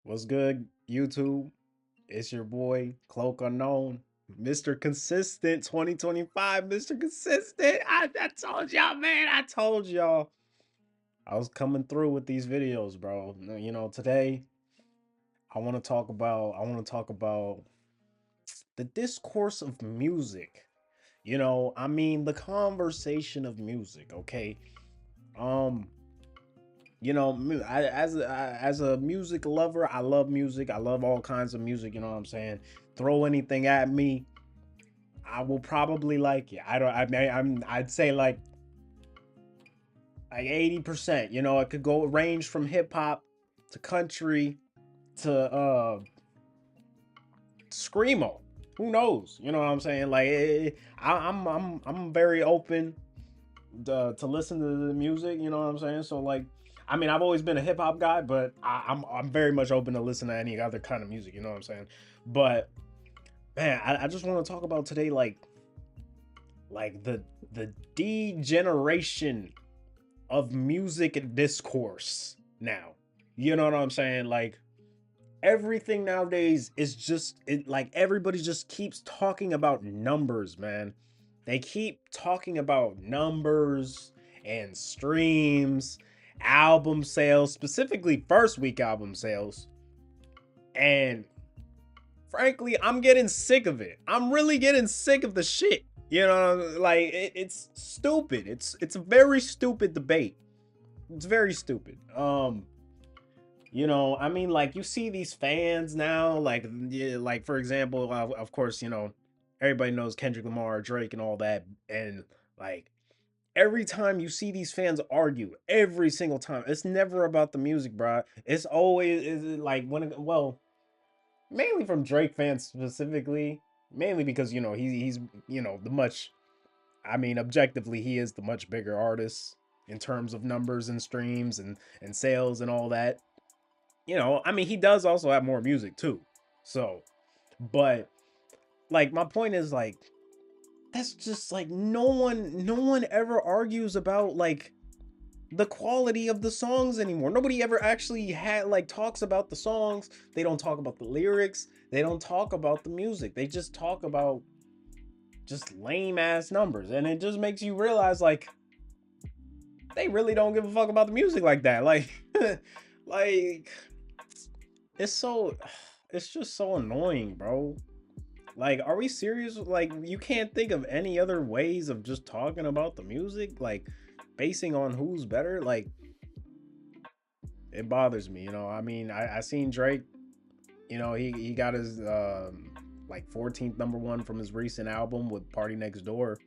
What's good, YouTube? It's your boy, Cloak Unknown, Mr. Consistent 2025, Mr. Consistent. I told y'all, man. I told y'all. I was coming through with these videos, bro. Today I want to talk about the discourse of music. The conversation of music, okay? Um, as a music lover, I love music. I love all kinds of music. You know what I'm saying? Throw anything at me, I will probably like it. I don't. I mean, I'd say like 80%. It could go range from hip hop to country to screamo. Who knows? You know what I'm saying? I'm very open to listen to the music. You know what I'm saying? So like, I've always been a hip hop guy, but I'm very much open to listen to any other kind of music. You know what I'm saying? But man, I just want to talk about today, like the degeneration of music and discourse now. You know what I'm saying? Like everything nowadays is just like everybody just keeps talking about numbers, man. They keep talking about numbers and streams, album sales, specifically first week album sales. And frankly, I'm getting sick of it. I'm really getting sick of the shit. It's stupid. It's a very stupid debate. It's very stupid. Like you see these fans now, like yeah, like for example, of course, everybody knows Kendrick Lamar, Drake, and all that, and like every time you see these fans argue, every single time, it's never about the music, bro. It's always is like mainly from Drake fans specifically, mainly because he's the much. Objectively, he is the much bigger artist in terms of numbers and streams and sales and all that. He does also have more music too. So, but like my point is like that's just like no one ever argues about like the quality of the songs anymore. Nobody ever actually had like talks about the songs. They don't talk about the lyrics. They don't talk about the music. They just talk about just lame ass numbers. And it just makes you realize like they really don't give a fuck about the music like that. Like like it's so it's just so annoying, bro. Like, are we serious? Like, you can't think of any other ways of just talking about the music, like basing on who's better. Like, it bothers me. I seen Drake. He got his like 14th number one from his recent album with Party Next Door.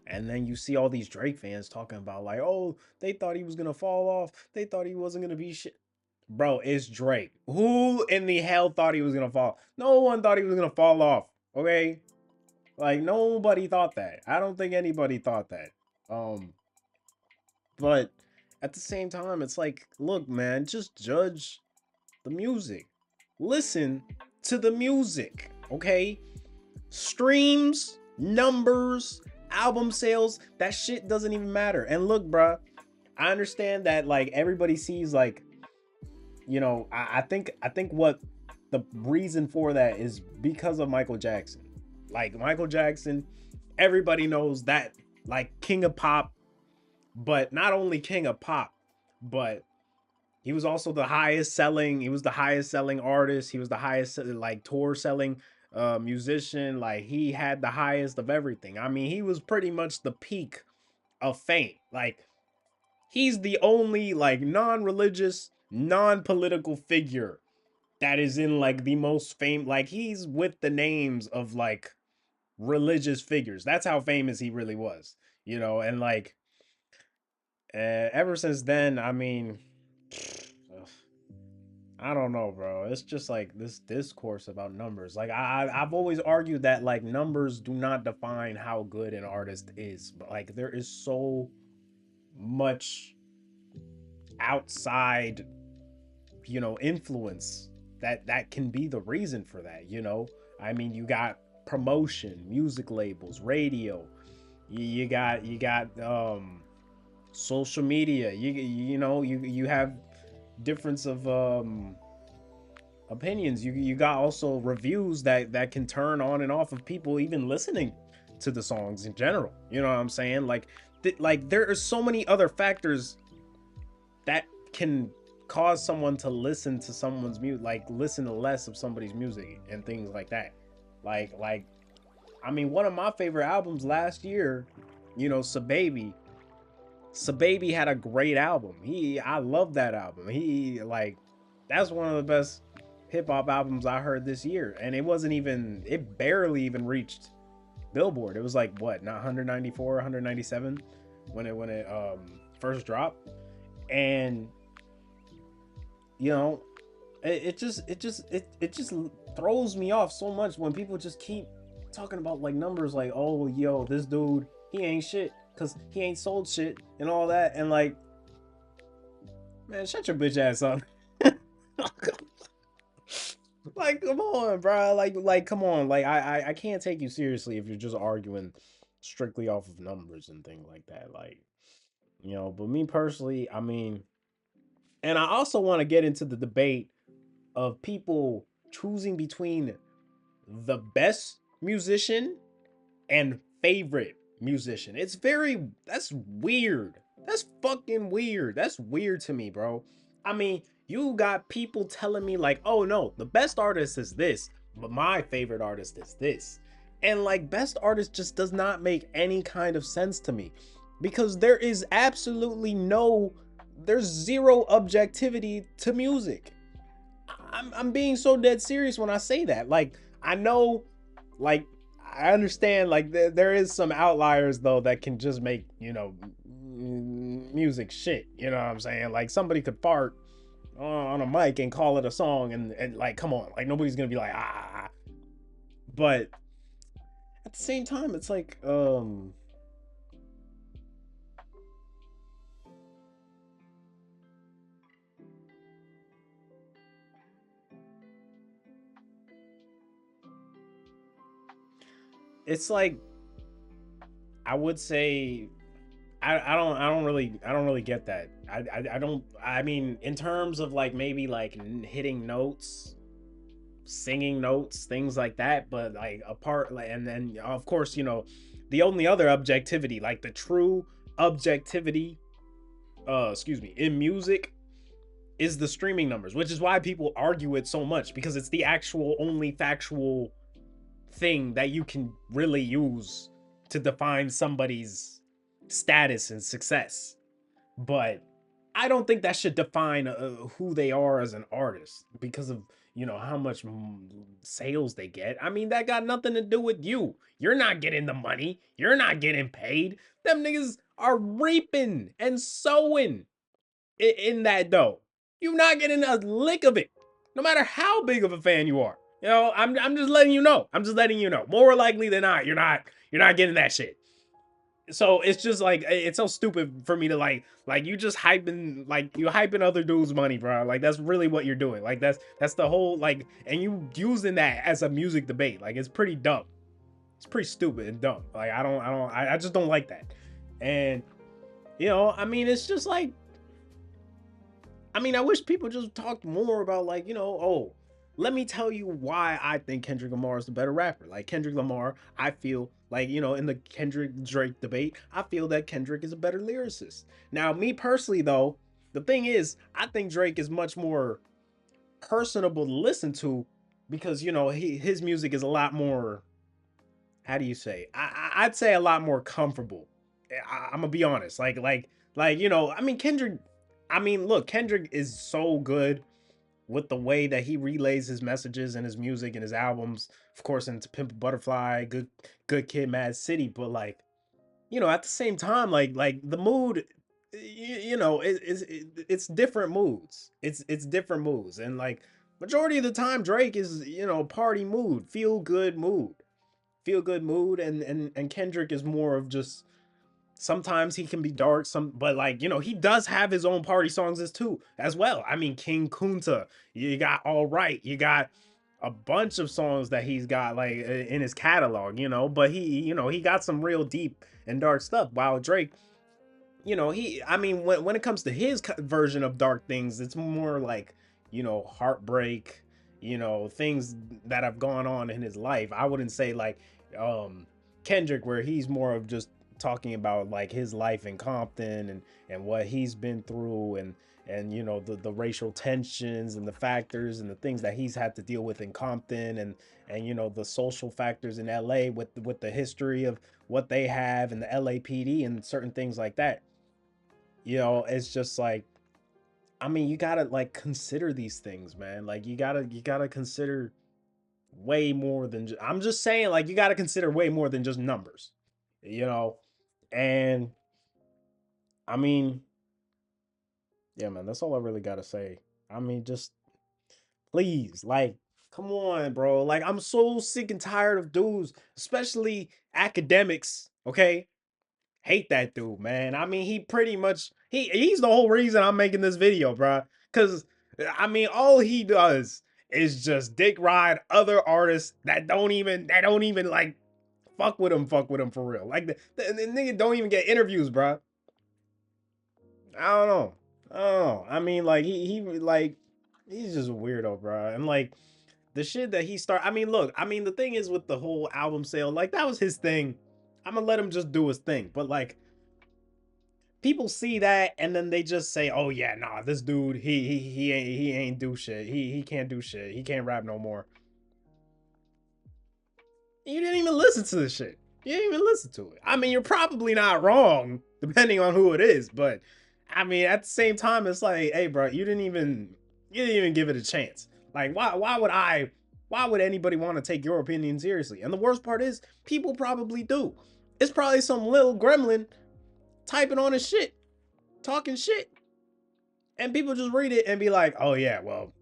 And then you see all these Drake fans talking about like, oh, they thought he was gonna fall off. They thought he wasn't gonna be shit. Bro, it's Drake. Who in the hell thought he was gonna fall? No one thought he was gonna fall off. Okay, like nobody thought that. I don't think anybody thought that. Um, but at the same time, it's like, look, man, just judge the music. Listen to the music, okay? Streams, numbers, album sales, that shit doesn't even matter. And look, bruh, I understand that like everybody sees like, I think what the reason for that is because of Michael Jackson. Like Michael Jackson, everybody knows that like king of pop, but not only king of pop, but he was also he was the highest selling artist, he was the highest like tour selling musician, like he had the highest of everything. He was pretty much the peak of fame. Like he's the only like non-religious, non-political figure that is in like the most fame, like he's with the names of like religious figures. That's how famous he really was, and like ever since then, I don't know, bro. It's just like this discourse about numbers. Like I've always argued that like numbers do not define how good an artist is, but like there is so much outside, influence that can be the reason for that. You got promotion, music labels, radio. You got social media. You have difference of opinions. You got also reviews that can turn on and off of people even listening to the songs in general. You know what I'm saying? Like like there are so many other factors that can cause someone to listen to someone's music, like listen to less of somebody's music and things like that. Like I mean, one of my favorite albums last year, Sababy. Sababy had a great album. I love that album. He like that's one of the best hip hop albums I heard this year, and it barely even reached Billboard. It was like what, not 194, 197 when it first dropped, and you know, it just throws me off so much when people just keep talking about like numbers, like, oh yo, this dude, he ain't shit because he ain't sold shit and all that, and like, man, shut your bitch ass up. Like, come on, bro. Like, come on. Like, I can't take you seriously if you're just arguing strictly off of numbers and things like that. Like, but me personally, I mean, and I also want to get into the debate of people choosing between the best musician and favorite musician. That's weird. That's fucking weird. That's weird to me, bro. I mean, you got people telling me like, oh no, the best artist is this, but my favorite artist is this. And like, best artist just does not make any kind of sense to me, because there's zero objectivity to music. I'm being so dead serious when I say that. Like, I know, like, I understand, like, there is some outliers though that can just make, music shit. You know what I'm saying? Like, somebody could fart on a mic and call it a song, and like, come on, like, nobody's gonna be like, ah. But at the same time, it's like, it's like, I would say, I don't really get that. I don't, I mean, in terms of like maybe like hitting notes, singing notes, things like that, but like apart, like, and then of course, the only other objectivity, like the true objectivity, excuse me, in music is the streaming numbers, which is why people argue it so much, because it's the actual only factual thing that you can really use to define somebody's status and success. But I don't think that should define who they are as an artist, because of how much sales they get. I mean, that got nothing to do with you. You're not getting the money. You're not getting paid. Them niggas are reaping and sowing in that dough. You're not getting a lick of it, no matter how big of a fan you are. I'm just letting you know. I'm just letting you know. More likely than not, you're not getting that shit. So it's just like, it's so stupid for me to like you just hyping, like, you hyping other dudes' money, bro. Like, that's really what you're doing. Like, that's the whole, like, and you using that as a music debate. Like, it's pretty dumb. It's pretty stupid and dumb. Like, I just don't like that. And I mean, it's just like, I mean, I wish people just talked more about, like, oh, let me tell you why I think Kendrick Lamar is the better rapper. Like, Kendrick Lamar, I feel like, in the Kendrick Drake debate, I feel that Kendrick is a better lyricist. Now, me personally, though, the thing is, I think Drake is much more personable to listen to, because, his music is a lot more, how do you say? I'd say a lot more comfortable. I'm gonna be honest. I mean, Kendrick. I mean, look, Kendrick is so good with the way that he relays his messages and his music and his albums. Of course, into Pimp a Butterfly, Good Kid, Mad City. But like, at the same time, like the mood, it's different moods. It's different moods, and like, majority of the time, Drake is, party mood, feel good mood, and Kendrick is more of just, sometimes he can be dark, but like, he does have his own party songs as well. I mean, King Kunta, you got All Right, you got a bunch of songs that he's got like in his catalog, but he got some real deep and dark stuff. While Drake, I mean, when it comes to his version of dark things, it's more like, heartbreak, things that have gone on in his life. I wouldn't say like um Kendrick, where he's more of just talking about like his life in Compton and what he's been through, and the racial tensions and the factors and the things that he's had to deal with in Compton, and the social factors in LA with the history of what they have and the LAPD and certain things like that. It's just like, I mean, you gotta like consider these things, man. Like you gotta consider way more than I'm just saying, like, you gotta consider way more than just numbers, you know. And I mean, yeah, man, that's all I really gotta say. I mean, just please, like, come on, bro. Like, I'm so sick and tired of dudes, especially academics. Okay, hate that dude, man. I mean, he pretty much he's the whole reason I'm making this video, bro. Cause I mean, all he does is just dick ride other artists that don't even like fuck with him for real. Like the nigga don't even get interviews, bro. I don't know. I don't know. I mean, like he like he's just a weirdo, bro. And like the shit that he start. I mean, look. I mean, the thing is with the whole album sale, like that was his thing. I'm gonna let him just do his thing. But like people see that and then they just say, "Oh yeah, nah, this dude, he ain't do shit. He can't do shit. He can't rap no more." You didn't even listen to this shit. You didn't even listen to it. I mean, you're probably not wrong, depending on who it is, but I mean, at the same time, it's like, hey, bro, you didn't even give it a chance. Like, why would anybody want to take your opinion seriously? And the worst part is, people probably do. It's probably some little gremlin typing on his shit, talking shit, and people just read it and be like, oh yeah, well,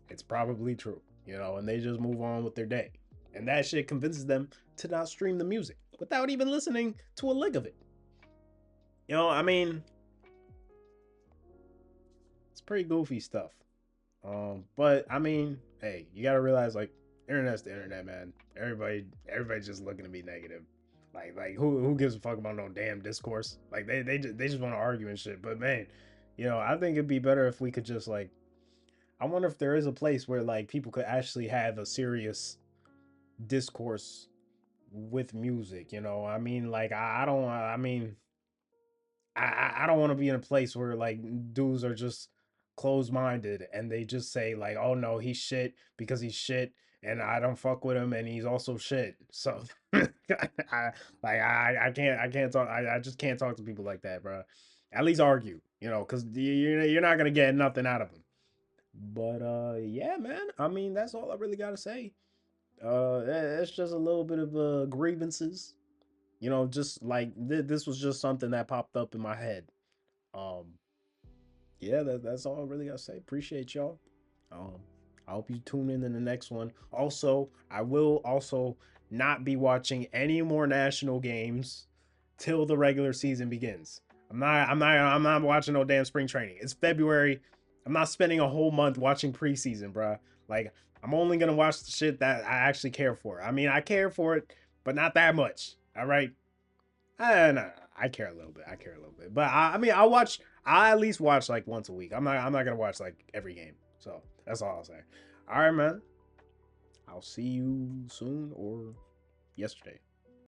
it's probably true, and they just move on with their day. And that shit convinces them to not stream the music without even listening to a lick of it. I mean, it's pretty goofy stuff. But I mean, hey, you gotta realize like internet's the internet, man. Everybody's just looking to be negative. Like who gives a fuck about no damn discourse? Like they just want to argue and shit. But man, I think it'd be better if we could just like, I wonder if there is a place where like people could actually have a serious discourse with music. I mean, like I don't. I mean, I don't want to be in a place where like dudes are just closed minded and they just say like, oh no, he's shit because he's shit, and I don't fuck with him, and he's also shit. So I can't talk. I just can't talk to people like that, bro. At least argue, because you're not gonna get nothing out of them. But yeah, man. I mean, that's all I really gotta say. It's just a little bit of grievances, just like this was just something that popped up in my head. um yeah, that's all I really gotta say. Appreciate y'all. um I hope you tune in the next one. Also, I will also not be watching any more national games till the regular season begins. I'm not watching no damn spring training. It's February. I'm not spending a whole month watching preseason, bruh. Like, I'm only gonna watch the shit that I actually care for. I mean, I care for it, but not that much. All right. No, I care a little bit. I care a little bit, but I mean, I watch. I at least watch like once a week. I'm not gonna watch like every game. So that's all I'll say. All right, man. I'll see you soon or yesterday.